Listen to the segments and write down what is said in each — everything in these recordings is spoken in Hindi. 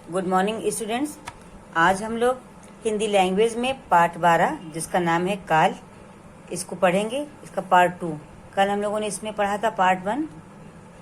Good morning students. आज हम लोग हिंदी लैंग्वेज में पार्ट 12 जिसका नाम है काल, इसको पढ़ेंगे। इसका पार्ट 2 कल हम लोगों ने इसमें पढ़ा था पार्ट 1।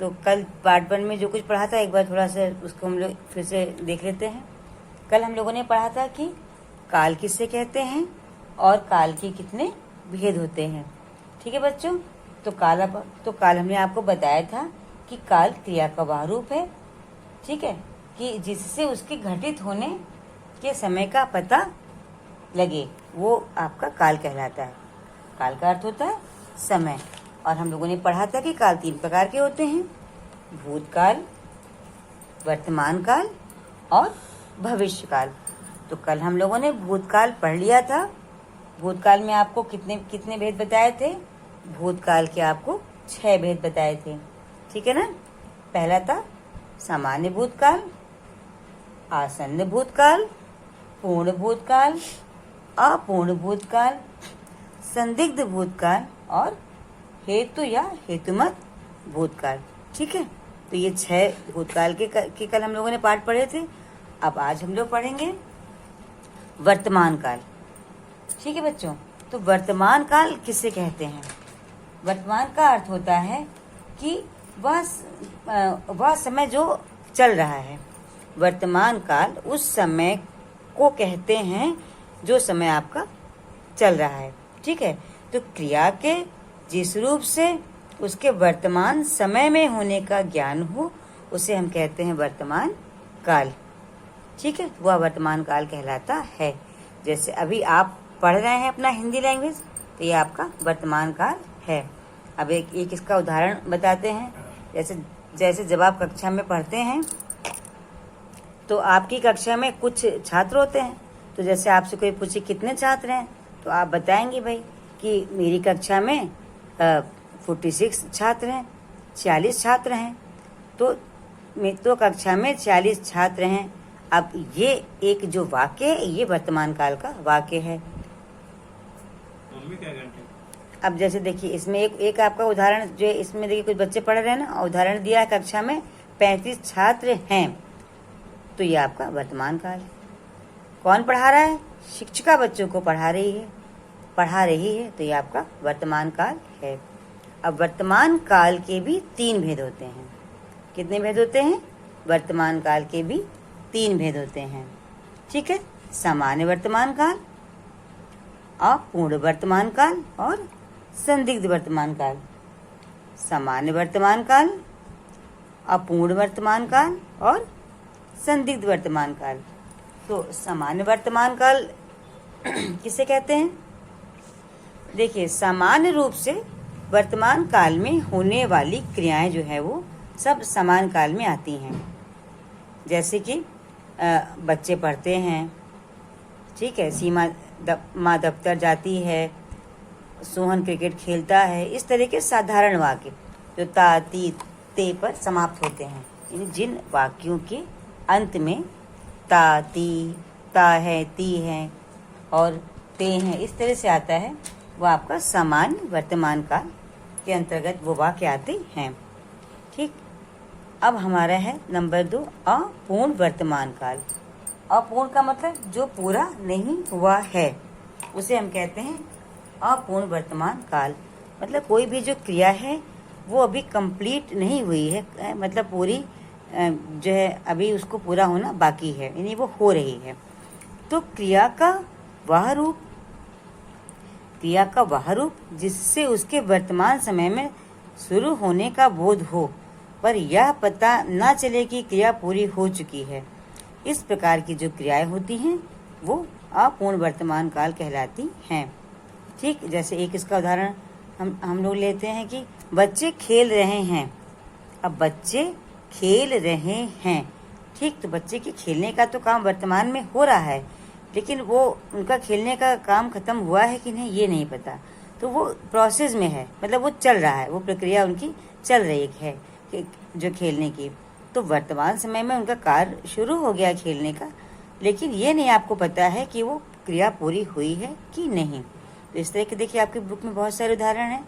तो कल पार्ट 1 में जो कुछ पढ़ा था एक बार थोड़ा सा उसको हम लोग फिर से देख लेते हैं। कल हम लोगों ने पढ़ा था कि काल किससे कहते हैं और काल के कितने भेद होते हैं। ठीक है बच्चों, तो काल हमने आपको बताया था कि काल क्रिया का वह रूप है, ठीक है, कि जिससे उसके घटित होने के समय का पता लगे, वो आपका काल कहलाता है। काल का अर्थ होता है समय। और हम लोगों ने पढ़ा था कि काल 3 प्रकार के होते हैं: भूतकाल, वर्तमान काल और भविष्य काल। तो कल हम लोगों ने भूतकाल पढ़ लिया था। भूतकाल में आपको कितने भेद बताए थे? भूतकाल के आपको 6 भेद बताए थे, ठीक है ना। पहला था सामान्य भूतकाल, आसन्न भूतकाल, पूर्ण भूतकाल, अपूर्ण भूतकाल, संदिग्ध भूतकाल और हेतु या हेतुमत भूतकाल। ठीक है, तो ये 6 भूतकाल के कल हम लोगों ने पाठ पढ़े थे। अब आज हम लोग पढ़ेंगे वर्तमान काल। ठीक है बच्चों, तो वर्तमान काल किसे कहते हैं? वर्तमान का अर्थ होता है कि वह समय जो चल रहा है। वर्तमान काल उस समय को कहते हैं जो समय आपका चल रहा है। ठीक है, तो क्रिया के जिस रूप से उसके वर्तमान समय में होने का ज्ञान हो उसे हम कहते हैं वर्तमान काल। ठीक है, वह वर्तमान काल कहलाता है। जैसे अभी आप पढ़ रहे हैं अपना हिंदी लैंग्वेज, तो ये आपका वर्तमान काल है। अब एक इसका उदाहरण बताते हैं। जैसे जब आप कक्षा में पढ़ते हैं तो आपकी कक्षा में कुछ छात्र होते हैं। तो जैसे आपसे कोई पूछे कितने छात्र हैं, तो आप बताएंगे भाई कि मेरी कक्षा में 46 छात्र हैं, 46 छात्र हैं। तो कक्षा में 46 छात्र हैं। अब ये एक जो वाक्य है, ये वर्तमान काल का वाक्य है। अब जैसे देखिए इसमें एक आपका उदाहरण जो है, इसमें देखिए कुछ बच्चे पढ़ रहे हैं ना, उदाहरण दिया है कक्षा में 35 छात्र हैं, तो ये आपका वर्तमान काल है। कौन पढ़ा रहा है? शिक्षिका बच्चों को पढ़ा रही है, तो ये आपका वर्तमान काल है। अब वर्तमान काल के भी 3 भेद होते हैं। कितने भेद होते हैं? वर्तमान काल के भी 3 भेद होते हैं। ठीक है, सामान्य वर्तमान काल, अपूर्ण वर्तमान काल और संदिग्ध वर्तमान काल। सामान्य वर्तमान काल, अपूर्ण वर्तमान काल और संदिग्ध वर्तमान काल। तो सामान्य वर्तमान काल किसे कहते हैं? देखिए, सामान्य रूप से वर्तमान काल में होने वाली क्रियाएं जो है वो सब समान काल में आती हैं। जैसे कि बच्चे पढ़ते हैं, ठीक है, सीमा माँ दफ्तर जाती है, सोहन क्रिकेट खेलता है। इस तरह के साधारण वाक्य जो ता ती ते पर समाप्त होते हैं, यानी जिन वाक्यों के अंत में ता ती, ता है, ती है और ते हैं, इस तरह से आता है, वो आपका सामान्य वर्तमान काल के अंतर्गत वो वाक्य आते हैं। ठीक, अब हमारा है नंबर 2 अपूर्ण वर्तमान काल। अपूर्ण का मतलब जो पूरा नहीं हुआ है, उसे हम कहते हैं अपूर्ण वर्तमान काल। मतलब कोई भी जो क्रिया है वो अभी कंप्लीट नहीं हुई है, मतलब पूरी जो है अभी उसको पूरा होना बाकी है, यानी वो हो रही है। तो क्रिया का वह रूप जिससे उसके वर्तमान समय में शुरू होने का बोध हो पर यह पता न चले कि क्रिया पूरी हो चुकी है, इस प्रकार की जो क्रियाएं होती हैं वो अपूर्ण वर्तमान काल कहलाती हैं। ठीक, जैसे एक इसका उदाहरण हम लोग लेते हैं कि बच्चे खेल रहे हैं। अब बच्चे खेल रहे हैं, ठीक, तो बच्चे के खेलने का तो काम वर्तमान में हो रहा है, लेकिन वो उनका खेलने का काम खत्म हुआ है कि नहीं ये नहीं पता। तो वो प्रोसेस में है, मतलब वो चल रहा है, वो प्रक्रिया उनकी चल रही है कि जो खेलने की। तो वर्तमान समय में उनका कार्य शुरू हो गया खेलने का, लेकिन ये नहीं आपको पता है कि वो क्रिया पूरी हुई है कि नहीं। तो इस तरह के देखिए आपकी बुक में बहुत सारे उदाहरण हैं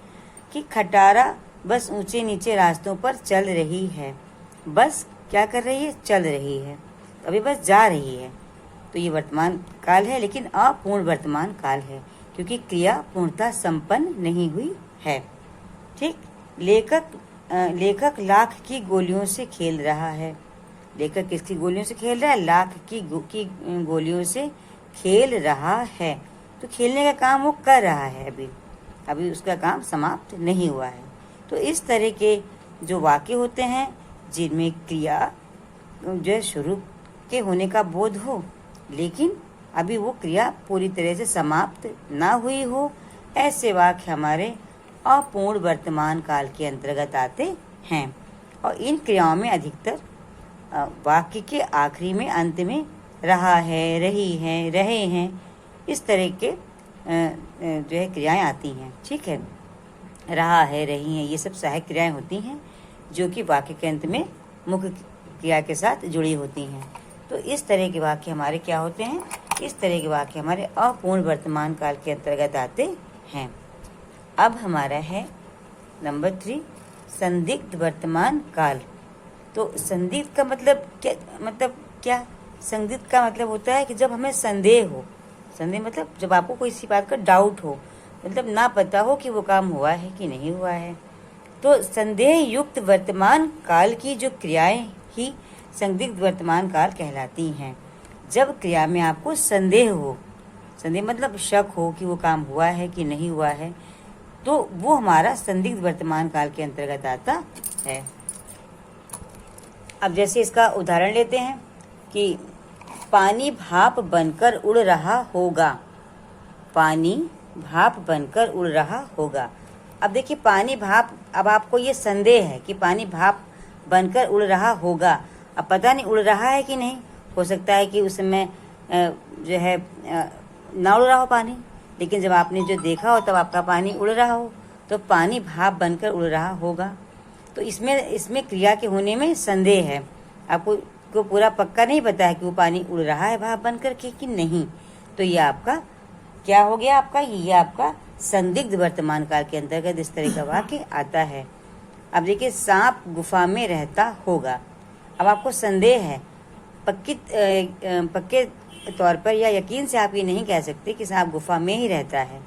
कि खटारा बस ऊंचे नीचे रास्तों पर चल रही है। बस क्या कर रही है? चल रही है। अभी बस जा रही है, तो ये वर्तमान काल है, लेकिन अपूर्ण वर्तमान काल है क्योंकि क्रिया पूर्णतः संपन्न नहीं हुई है। ठीक, लेखक लाख की गोलियों से खेल रहा है। लेखक किसकी गोलियों से खेल रहा है? लाख की गोलियों से खेल रहा है। तो खेलने का काम वो कर रहा है, अभी उसका काम समाप्त नहीं हुआ है। तो इस तरह के जो वाक्य होते हैं जिनमें क्रिया जो शुरू के होने का बोध हो, लेकिन अभी वो क्रिया पूरी तरह से समाप्त ना हुई हो, ऐसे वाक्य हमारे अपूर्ण वर्तमान काल के अंतर्गत आते हैं। और इन क्रियाओं में अधिकतर वाक्य के आखिरी में, अंत में रहा है, रही है, रहे हैं, इस तरह के जो है क्रियाएं आती हैं। ठीक है, रहा है, रही हैं, ये सब सहायक क्रियाएं होती हैं जो कि वाक्य के अंत में मुख्य क्रिया के साथ जुड़ी होती हैं। तो इस तरह के वाक्य हमारे क्या होते हैं? इस तरह के वाक्य हमारे अपूर्ण वर्तमान काल के अंतर्गत आते हैं। अब हमारा है नंबर 3, संदिग्ध वर्तमान काल। तो संदिग्ध का मतलब क्या? संदिग्ध का मतलब होता है कि जब हमें संदेह हो। संदेह मतलब जब आपको कोई सी बात का डाउट हो, मतलब ना पता हो कि वो काम हुआ है कि नहीं हुआ है। तो संदेह युक्त वर्तमान काल की जो क्रियाएं ही संदिग्ध वर्तमान काल कहलाती हैं। जब क्रिया में आपको संदेह हो, संदेह मतलब शक हो कि वो काम हुआ है कि नहीं हुआ है, तो वो हमारा संदिग्ध वर्तमान काल के अंतर्गत आता है। अब जैसे इसका उदाहरण लेते हैं कि पानी भाप बनकर उड़ रहा होगा। पानी भाप बनकर उड़ रहा होगा। अब देखिए पानी भाप, अब आपको ये संदेह है कि पानी भाप बनकर उड़ रहा होगा। अब पता नहीं उड़ रहा है कि नहीं, हो सकता है कि उस समय जो है ना उड़ रहा हो पानी, लेकिन जब आपने जो देखा हो तब आपका पानी उड़ रहा हो, तो पानी भाप बनकर उड़ रहा होगा। तो इसमें क्रिया के होने में संदेह है। आपको पूरा पक्का नहीं पता है कि वो पानी उड़ रहा है भाप बनकर के कि नहीं। तो ये आपका क्या हो गया? ये आपका संदिग्ध वर्तमान काल के अंतर्गत इस तरह का वाक्य आता है। अब देखिए सांप गुफा में रहता होगा। अब आपको संदेह है, पक्के तौर पर या यकीन से आप ये नहीं कह सकते कि सांप गुफा में ही रहता है।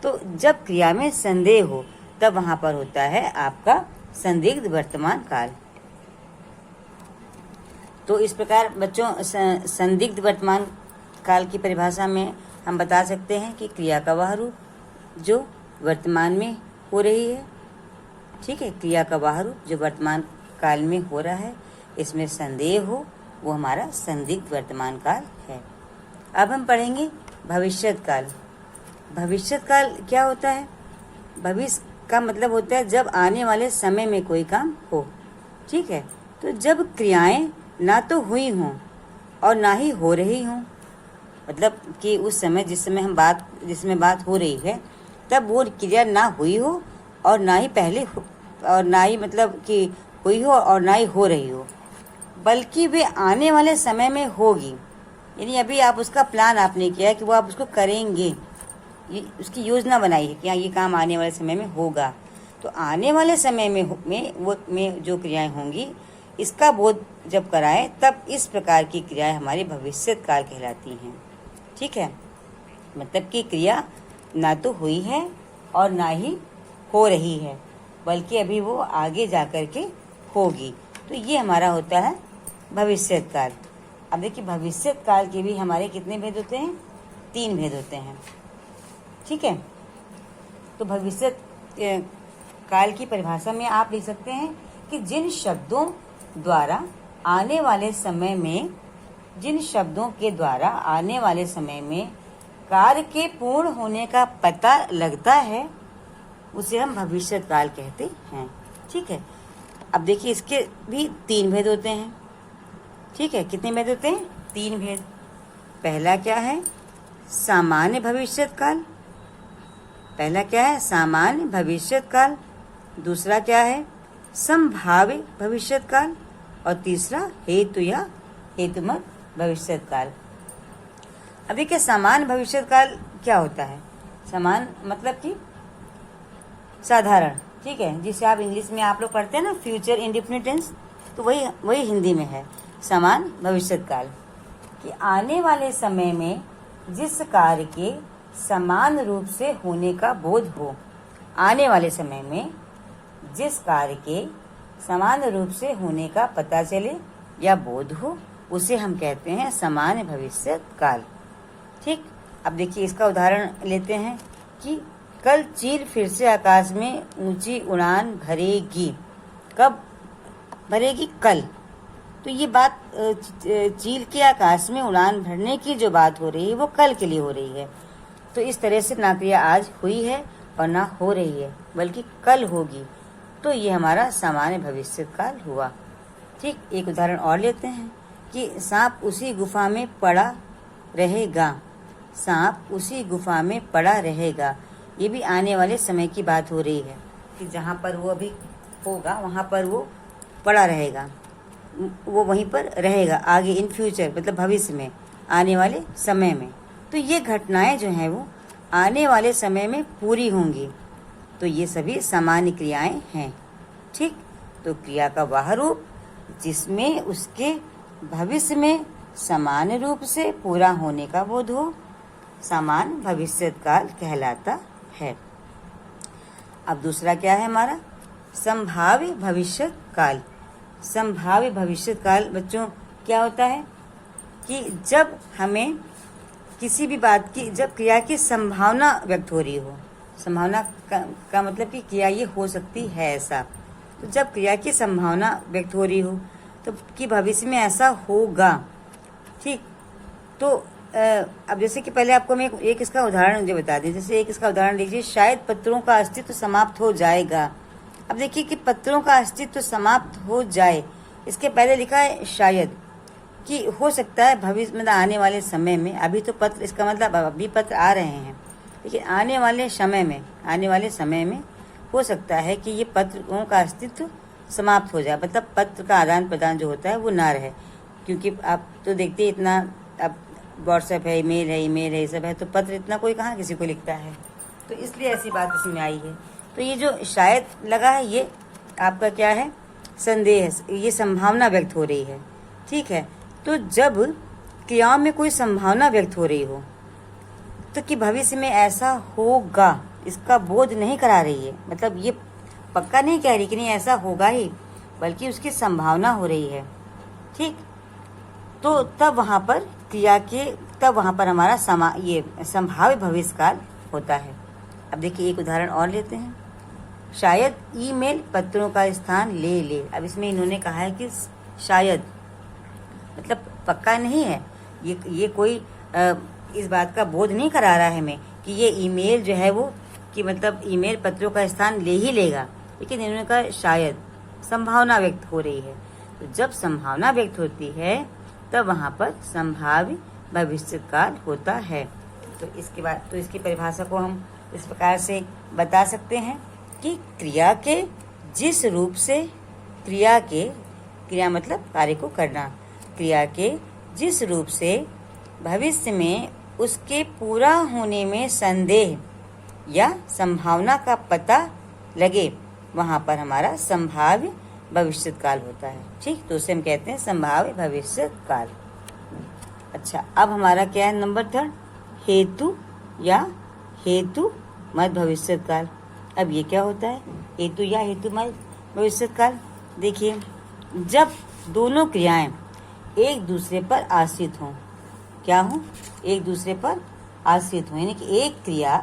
तो जब क्रिया में संदेह हो तब वहां पर होता है आपका संदिग्ध वर्तमान काल। तो इस प्रकार बच्चों संदिग्ध वर्तमान काल की परिभाषा में हम बता सकते हैं कि क्रिया का वह रूप जो वर्तमान में हो रही है। ठीक है, क्रिया का वह रूप जो वर्तमान काल में हो रहा है, इसमें संदेह हो, वो हमारा संदिग्ध वर्तमान काल है। अब हम पढ़ेंगे भविष्यत काल। भविष्यत काल क्या होता है? भविष्य का मतलब होता है जब आने वाले समय में कोई काम हो। ठीक है, तो जब क्रियाएं ना तो हुई हों और ना ही हो रही हों, मतलब कि उस समय जिसमें बात हो रही है तब वो क्रिया ना हुई हो और ना ही पहले हो, और ना ही मतलब कि हुई हो और ना ही हो रही हो, बल्कि वे आने वाले समय में होगी। यानी अभी आप उसका प्लान आपने किया कि वो आप उसको करेंगे, उसकी योजना बनाई है कि हाँ ये काम आने वाले समय में होगा। तो आने वाले समय में जो क्रियाएं होंगी, इसका बोध जब कराएं तब इस प्रकार की क्रियाएं हमारी भविष्यत काल कहलाती हैं। ठीक है, मतलब कि क्रिया ना तो हुई है और ना ही हो रही है, बल्कि अभी वो आगे जाकर के होगी। तो ये हमारा होता है भविष्यत काल। अब देखिए भविष्यत काल के भी हमारे कितने भेद होते हैं? 3 भेद होते हैं। ठीक है, तो भविष्यत काल की परिभाषा में आप लिख सकते हैं कि जिन शब्दों के द्वारा आने वाले समय में कार्य के पूर्ण होने का पता लगता है, उसे हम भविष्यत काल कहते हैं। ठीक है, अब देखिए इसके भी 3 भेद होते हैं। ठीक है, कितने भेद होते हैं? 3 भेद। पहला क्या है? सामान्य भविष्यत काल। पहला क्या है? सामान्य भविष्यत काल। दूसरा क्या है? संभाव्य भविष्यत काल। और तीसरा हेतु या हेतुमत भविष्यत काल। अब देखिए सामान्य भविष्यत काल क्या होता है? सामान्य मतलब कि साधारण। ठीक है, जिसे आप इंग्लिश में आप लोग पढ़ते हैं ना फ्यूचर इंडेफिनिट टेंस, तो वही हिंदी में है समान भविष्यत काल कि आने वाले समय में जिस कार्य के समान रूप से होने का बोध हो, आने वाले समय में जिस कार्य के समान रूप से होने का पता चले या बोध हो, उसे हम कहते हैं समान भविष्यत काल। ठीक, अब देखिए इसका उदाहरण लेते हैं कि कल चील फिर से आकाश में ऊंची उड़ान भरेगी। कब भरेगी? कल। तो ये बात चील के आकाश में उड़ान भरने की जो बात हो रही है वो कल के लिए हो रही है। तो इस तरह से ना क्रिया आज हुई है और ना हो रही है, बल्कि कल होगी। तो ये हमारा सामान्य भविष्य काल हुआ। ठीक, एक उदाहरण और लेते हैं कि सांप उसी गुफा में पड़ा रहेगा। सांप उसी गुफा में पड़ा रहेगा। ये भी आने वाले समय की बात हो रही है कि जहाँ पर वो अभी होगा वहाँ पर वो पड़ा रहेगा, वो वहीं पर रहेगा आगे, इन फ्यूचर मतलब भविष्य में, आने वाले समय में। तो ये घटनाएं जो हैं वो आने वाले समय में पूरी होंगी। तो ये सभी सामान्य क्रियाएं हैं। ठीक, तो क्रिया का वह रूप जिसमें उसके भविष्य में समान रूप से पूरा होने का बोध हो, समान भविष्यत काल कहलाता है। अब दूसरा क्या है हमारा? संभाव्य भविष्यत काल। संभाव्य भविष्यत काल बच्चों क्या होता है कि जब हमें किसी भी बात की, जब क्रिया की संभावना व्यक्त हो रही हो, संभावना का मतलब कि क्रिया ये हो सकती है ऐसा। तो जब क्रिया की संभावना व्यक्त हो रही हो तो कि भविष्य में ऐसा होगा। ठीक, तो अब जैसे कि पहले आपको मैं एक इसका उदाहरण मुझे बता दें। जैसे एक इसका उदाहरण लीजिए, शायद पत्रों का अस्तित्व समाप्त हो जाएगा। अब देखिए कि पत्रों का अस्तित्व समाप्त हो जाए, इसके पहले लिखा है शायद, कि हो सकता है भविष्य में आने वाले समय में। अभी तो पत्र, इसका मतलब अभी पत्र आ रहे हैं, लेकिन आने वाले समय में हो सकता है कि ये पत्रों का अस्तित्व समाप्त हो जाए, मतलब पत्र का आदान प्रदान जो होता है वो ना रहे। क्योंकि आप तो देखते इतना, अब व्हाट्सएप है, ईमेल है, ये सब है, तो पत्र इतना कोई कहाँ किसी को लिखता है। तो इसलिए ऐसी बात इसमें आई है। तो ये जो शायद लगा है ये आपका क्या है? संदेह, ये संभावना व्यक्त हो रही है। ठीक है, तो जब क्रियाओं में कोई संभावना व्यक्त हो रही हो तो कि भविष्य में ऐसा होगा, इसका बोध नहीं करा रही है, मतलब ये पक्का नहीं कह रही कि नहीं ऐसा होगा ही, बल्कि उसकी संभावना हो रही है। ठीक, तो तब वहाँ पर क्रिया के, तब वहाँ पर हमारा ये संभाव्य भविष्य काल होता है। अब देखिए एक उदाहरण और लेते हैं। शायद ईमेल पत्रों का स्थान ले ले। अब इसमें इन्होंने कहा है कि शायद, मतलब पक्का नहीं है, ये कोई इस बात का बोध नहीं करा रहा है हमें कि ये ईमेल जो है वो, कि मतलब ईमेल पत्रों का स्थान ले ही लेगा, लेकिन इन्होंने कहा शायद, संभावना व्यक्त हो रही है। तो जब संभावना व्यक्त होती है तब वहाँ पर संभाव्य भविष्य काल होता है। तो इसके बाद तो इसकी परिभाषा को हम इस प्रकार से बता सकते हैं कि क्रिया के जिस रूप से क्रिया मतलब कार्य को करना, क्रिया के जिस रूप से भविष्य में उसके पूरा होने में संदेह या संभावना का पता लगे, वहाँ पर हमारा संभाव्य भविष्य काल होता है। ठीक, तो उसे हम कहते हैं संभाव्य भविष्य काल। अच्छा, अब हमारा क्या है नंबर 3, हेतु या हेतु मत भविष्य काल। अब ये क्या होता है? हेतु या हेतु मत भविष्य काल। देखिए, जब दोनों क्रियाएं एक दूसरे पर आश्रित हों, क्या हों? एक दूसरे पर आश्रित हों, यानी कि एक क्रिया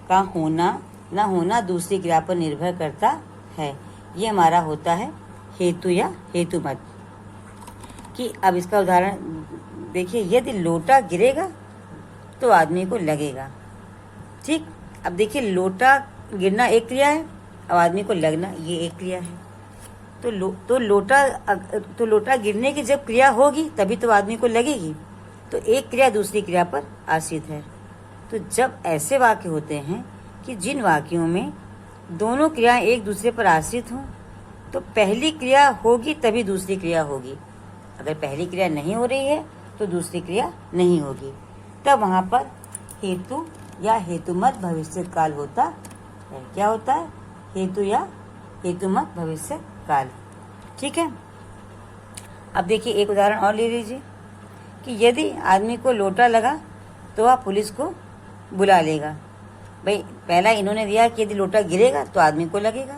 का होना न होना दूसरी क्रिया पर निर्भर करता है। ये हमारा होता है हेतु या हेतु मत। कि अब इसका उदाहरण देखिए, यदि लोटा गिरेगा तो आदमी को लगेगा। ठीक, अब देखिए लोटा गिरना एक क्रिया है, अब आदमी को लगना ये एक क्रिया है। तो लोटा गिरने की जब क्रिया होगी तभी तो आदमी को लगेगी। तो एक क्रिया दूसरी क्रिया पर आश्रित है। तो जब ऐसे वाक्य होते हैं कि जिन वाक्यों में दोनों क्रियाएं एक दूसरे पर आश्रित हों, तो पहली क्रिया होगी तभी दूसरी क्रिया होगी। अगर पहली क्रिया नहीं हो रही है तो दूसरी क्रिया नहीं होगी। तब वहाँ पर हेतु या हेतुमत भविष्य काल होता है। क्या होता है? हेतु या हेतुमत भविष्य काल। ठीक है, अब देखिए एक उदाहरण और ले लीजिए कि यदि आदमी को लोटा लगा तो वह पुलिस को बुला लेगा। भाई पहला इन्होंने दिया कि यदि लोटा गिरेगा तो आदमी को लगेगा,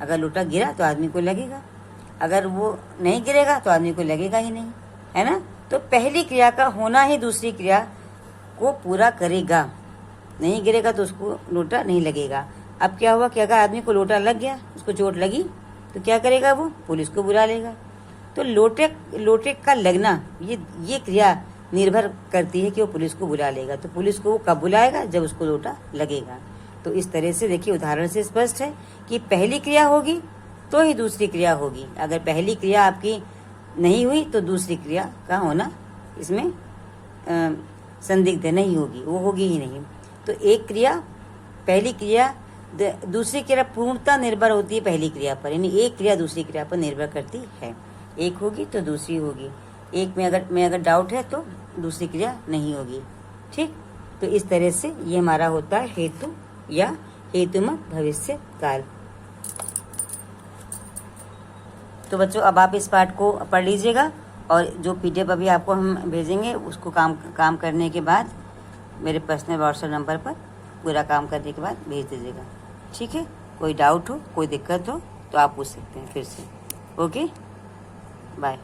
अगर लोटा गिरा तो आदमी को लगेगा, अगर वो नहीं गिरेगा तो आदमी को लगेगा ही नहीं, है ना। तो पहली क्रिया का होना ही दूसरी क्रिया को पूरा करेगा। नहीं गिरेगा तो उसको लोटा नहीं लगेगा। अब क्या हुआ कि अगर आदमी को लोटा लग गया, उसको चोट लगी, तो क्या करेगा वो? पुलिस को बुला लेगा। तो लोटे का लगना ये क्रिया निर्भर करती है कि वो पुलिस को बुला लेगा। तो पुलिस को वो कब बुलाएगा? जब उसको लोटा लगेगा। तो इस तरह से देखिए उदाहरण से स्पष्ट है कि पहली क्रिया होगी तो ही दूसरी क्रिया होगी। अगर पहली क्रिया आपकी नहीं हुई तो दूसरी क्रिया का होना इसमें संदिग्ध नहीं होगी, वो होगी ही नहीं। तो एक क्रिया पहली क्रिया दूसरी क्रिया पूर्णता निर्भर होती है पहली क्रिया पर, यानी एक क्रिया दूसरी क्रिया पर निर्भर करती है। एक होगी तो दूसरी होगी, एक में अगर डाउट है तो दूसरी क्रिया नहीं होगी। ठीक, तो इस तरह से ये हमारा होता है हेतु या हेतुमत भविष्य काल। तो बच्चों अब आप इस पाठ को पढ़ लीजिएगा और जो PDF अभी आपको हम भेजेंगे उसको काम करने के बाद मेरे पर्सनल व्हाट्सएप नंबर पर पूरा काम करने के बाद भेज दीजिएगा। ठीक है, कोई डाउट हो, कोई दिक्कत हो तो आप पूछ सकते हैं फिर से। Okay, bye.